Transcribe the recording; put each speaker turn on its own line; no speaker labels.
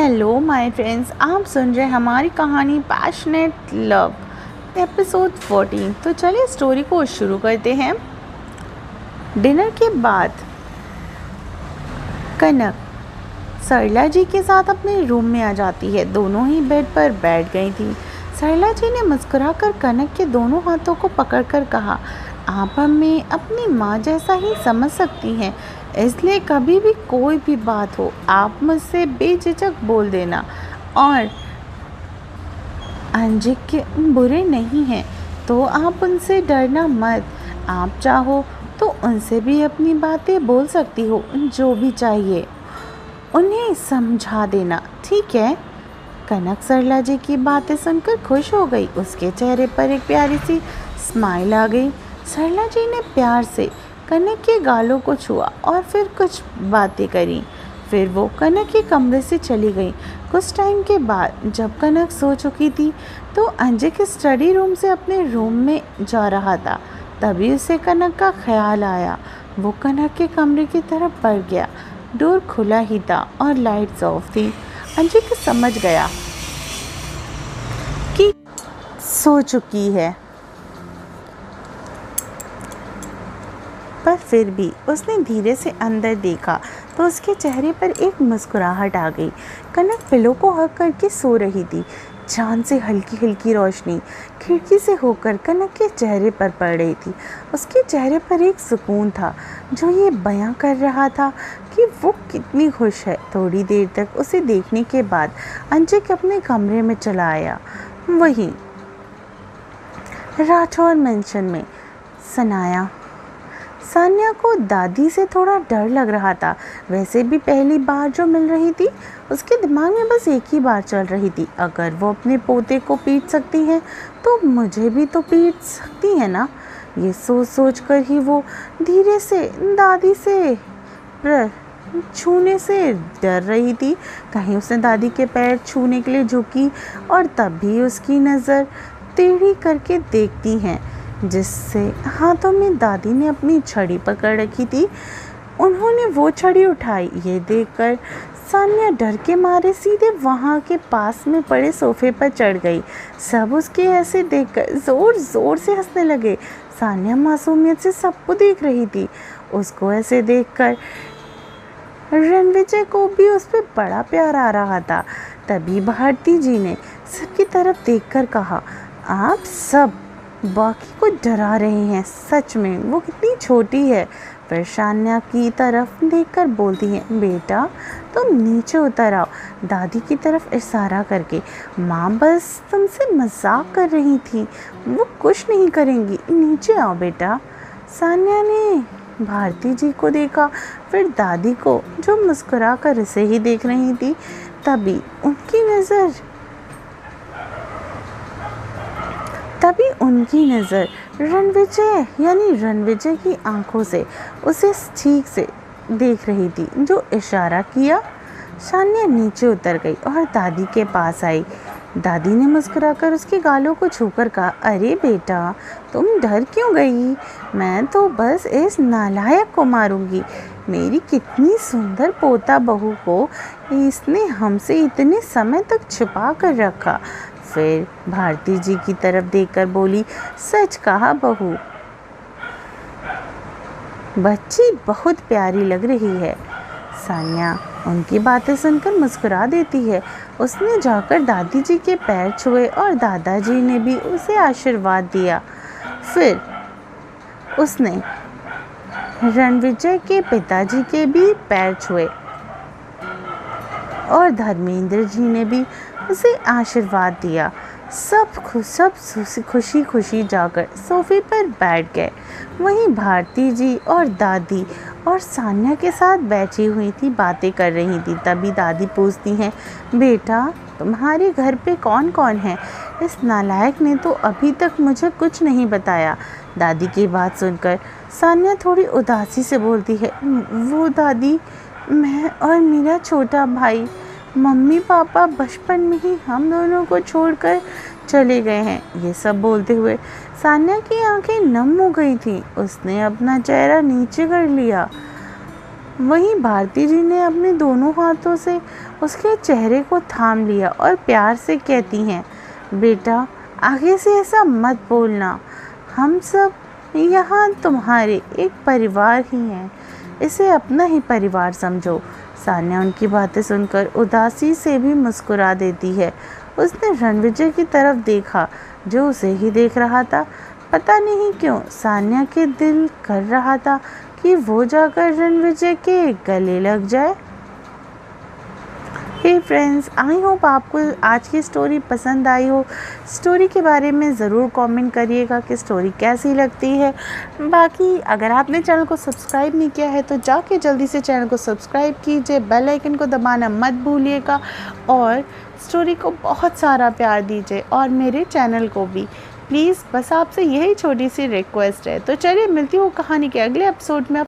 Hello my friends, आप सुन रहे हैं हमारी कहानी पैशनेट लव एपिसोड 14। तो चलिए स्टोरी को शुरू करते हैं। डिनर के बाद कनक सरला जी के साथ अपने रूम में आ जाती है। दोनों ही बेड पर बैठ गई थी। सरला जी ने मुस्कुराकर कनक के दोनों हाथों को पकड़कर कहा, आप हमें अपनी माँ जैसा ही समझ सकती हैं, इसलिए कभी भी कोई भी बात हो आप मुझसे बेझिझक बोल देना। और अंजिक के बुरे नहीं हैं तो आप उनसे डरना मत। आप चाहो तो उनसे भी अपनी बातें बोल सकती हो, जो भी चाहिए उन्हें समझा देना, ठीक है। कनक सरला जी की बातें सुनकर खुश हो गई। उसके चेहरे पर एक प्यारी सी स्माइल आ गई। सरला जी ने प्यार से कनक के गालों को छुआ और फिर कुछ बातें करी। फिर वो कनक के कमरे से चली गई। कुछ टाइम के बाद जब कनक सो चुकी थी तो अंजिक स्टडी रूम से अपने रूम में जा रहा था। तभी उसे कनक का ख्याल आया। वो कनक के कमरे की तरफ बढ़ गया। डोर खुला ही था और लाइट्स ऑफ थी। अंजिक समझ गया कि सो चुकी है, पर फिर भी उसने धीरे से अंदर देखा तो उसके चेहरे पर एक मुस्कुराहट आ गई। कनक पिलो को हक करके सो रही थी। चांद से हल्की हल्की रोशनी खिड़की से होकर कनक के चेहरे पर पड़ रही थी। उसके चेहरे पर एक सुकून था जो ये बयां कर रहा था कि वो कितनी खुश है। थोड़ी देर तक उसे देखने के बाद अंजिक अपने कमरे में चला आया। वहीं राठौर मेंशन में सान्या को दादी से थोड़ा डर लग रहा था। वैसे भी पहली बार जो मिल रही थी उसके दिमाग में बस एक ही बात चल रही थी, अगर वो अपने पोते को पीट सकती हैं तो मुझे भी तो पीट सकती है ना। ये सोच कर ही वो धीरे से दादी से छूने से डर रही थी। कहीं उसने दादी के पैर छूने के लिए झुकी और तभी उसकी नज़र टेढ़ी करके देखती हैं जिससे हाथों में दादी ने अपनी छड़ी पकड़ रखी थी। उन्होंने वो छड़ी उठाई। ये देखकर सान्या डर के मारे सीधे वहाँ के पास में पड़े सोफे पर चढ़ गई। सब उसके ऐसे देखकर ज़ोर ज़ोर से हंसने लगे। सान्या मासूमियत से सबको देख रही थी। उसको ऐसे देखकर रणविजय को भी उस पर बड़ा प्यार आ रहा था। तभी भारती जी ने सबकी तरफ देखकर कहा, आप सब बाकी को डरा रहे हैं, सच में वो कितनी छोटी है। फिर सान्या की तरफ देखकर बोलती हैं, बेटा तुम नीचे उतर आओ, दादी की तरफ इशारा करके। माँ बस तुमसे मजाक कर रही थी, वो कुछ नहीं करेंगी, नीचे आओ बेटा। सान्या ने भारती जी को देखा, फिर दादी को जो मुस्कुरा कर उसे ही देख रही थी। तभी उनकी नज़र रणविजय की आंखों से उसे ठीक से देख रही थी, जो इशारा किया। सान्या नीचे उतर गई और दादी के पास आई। दादी ने मुस्कुराकर उसके गालों को छूकर कहा, अरे बेटा तुम डर क्यों गई? मैं तो बस इस नालायक को मारूंगी। मेरी कितनी सुंदर पोता बहू को इसने हमसे इतने समय तक छिपा कर रखा। फिर भारती जी की तरफ देखकर बोली, सच कहा बहू, बच्ची बहुत प्यारी लग रही है। सान्या उनकी बातें सुनकर मुस्कुरा देती है। उसने जाकर दादी जी के पैर छुए और दादाजी ने भी उसे आशीर्वाद दिया। फिर उसने रणविजय के पिताजी के भी पैर छुए और धर्मेंद्र जी ने भी उसे आशीर्वाद दिया। सब खुशी जाकर सोफे पर बैठ गए। वहीं भारती जी और दादी और सान्या के साथ बैठी हुई थी, बातें कर रही थी। तभी दादी पूछती हैं, बेटा तुम्हारे घर पे कौन कौन है? इस नालायक ने तो अभी तक मुझे कुछ नहीं बताया। दादी की बात सुनकर सान्या थोड़ी उदासी से बोलती है, वो दादी, मैं और मेरा छोटा भाई, मम्मी पापा बचपन में ही हम दोनों को छोड़कर चले गए हैं। ये सब बोलते हुए सान्या की आंखें नम हो गई थी। उसने अपना चेहरा नीचे कर लिया वहीं भारती जी ने अपने दोनों हाथों से उसके चेहरे को थाम लिया और प्यार से कहती हैं, बेटा आगे से ऐसा मत बोलना, हम सब यहाँ तुम्हारे एक परिवार ही हैं, इसे अपना ही परिवार समझो। सान्या उनकी बातें सुनकर उदासी से भी मुस्कुरा देती है। उसने रणविजय की तरफ देखा जो उसे ही देख रहा था। पता नहीं क्यों सान्या के दिल कर रहा था कि वो जाकर रणविजय के गले लग जाए। हे फ्रेंड्स, आई होप आपको आज की स्टोरी पसंद आई हो। स्टोरी के बारे में ज़रूर कमेंट करिएगा कि स्टोरी कैसी लगती है। बाकी अगर आपने चैनल को सब्सक्राइब नहीं किया है तो जाके जल्दी से चैनल को सब्सक्राइब कीजिए, बेल आइकन को दबाना मत भूलिएगा और स्टोरी को बहुत सारा प्यार दीजिए और मेरे चैनल को भी प्लीज़। बस आपसे यही छोटी सी रिक्वेस्ट है। तो चलिए मिलती हूँ कहानी के अगले एपिसोड में।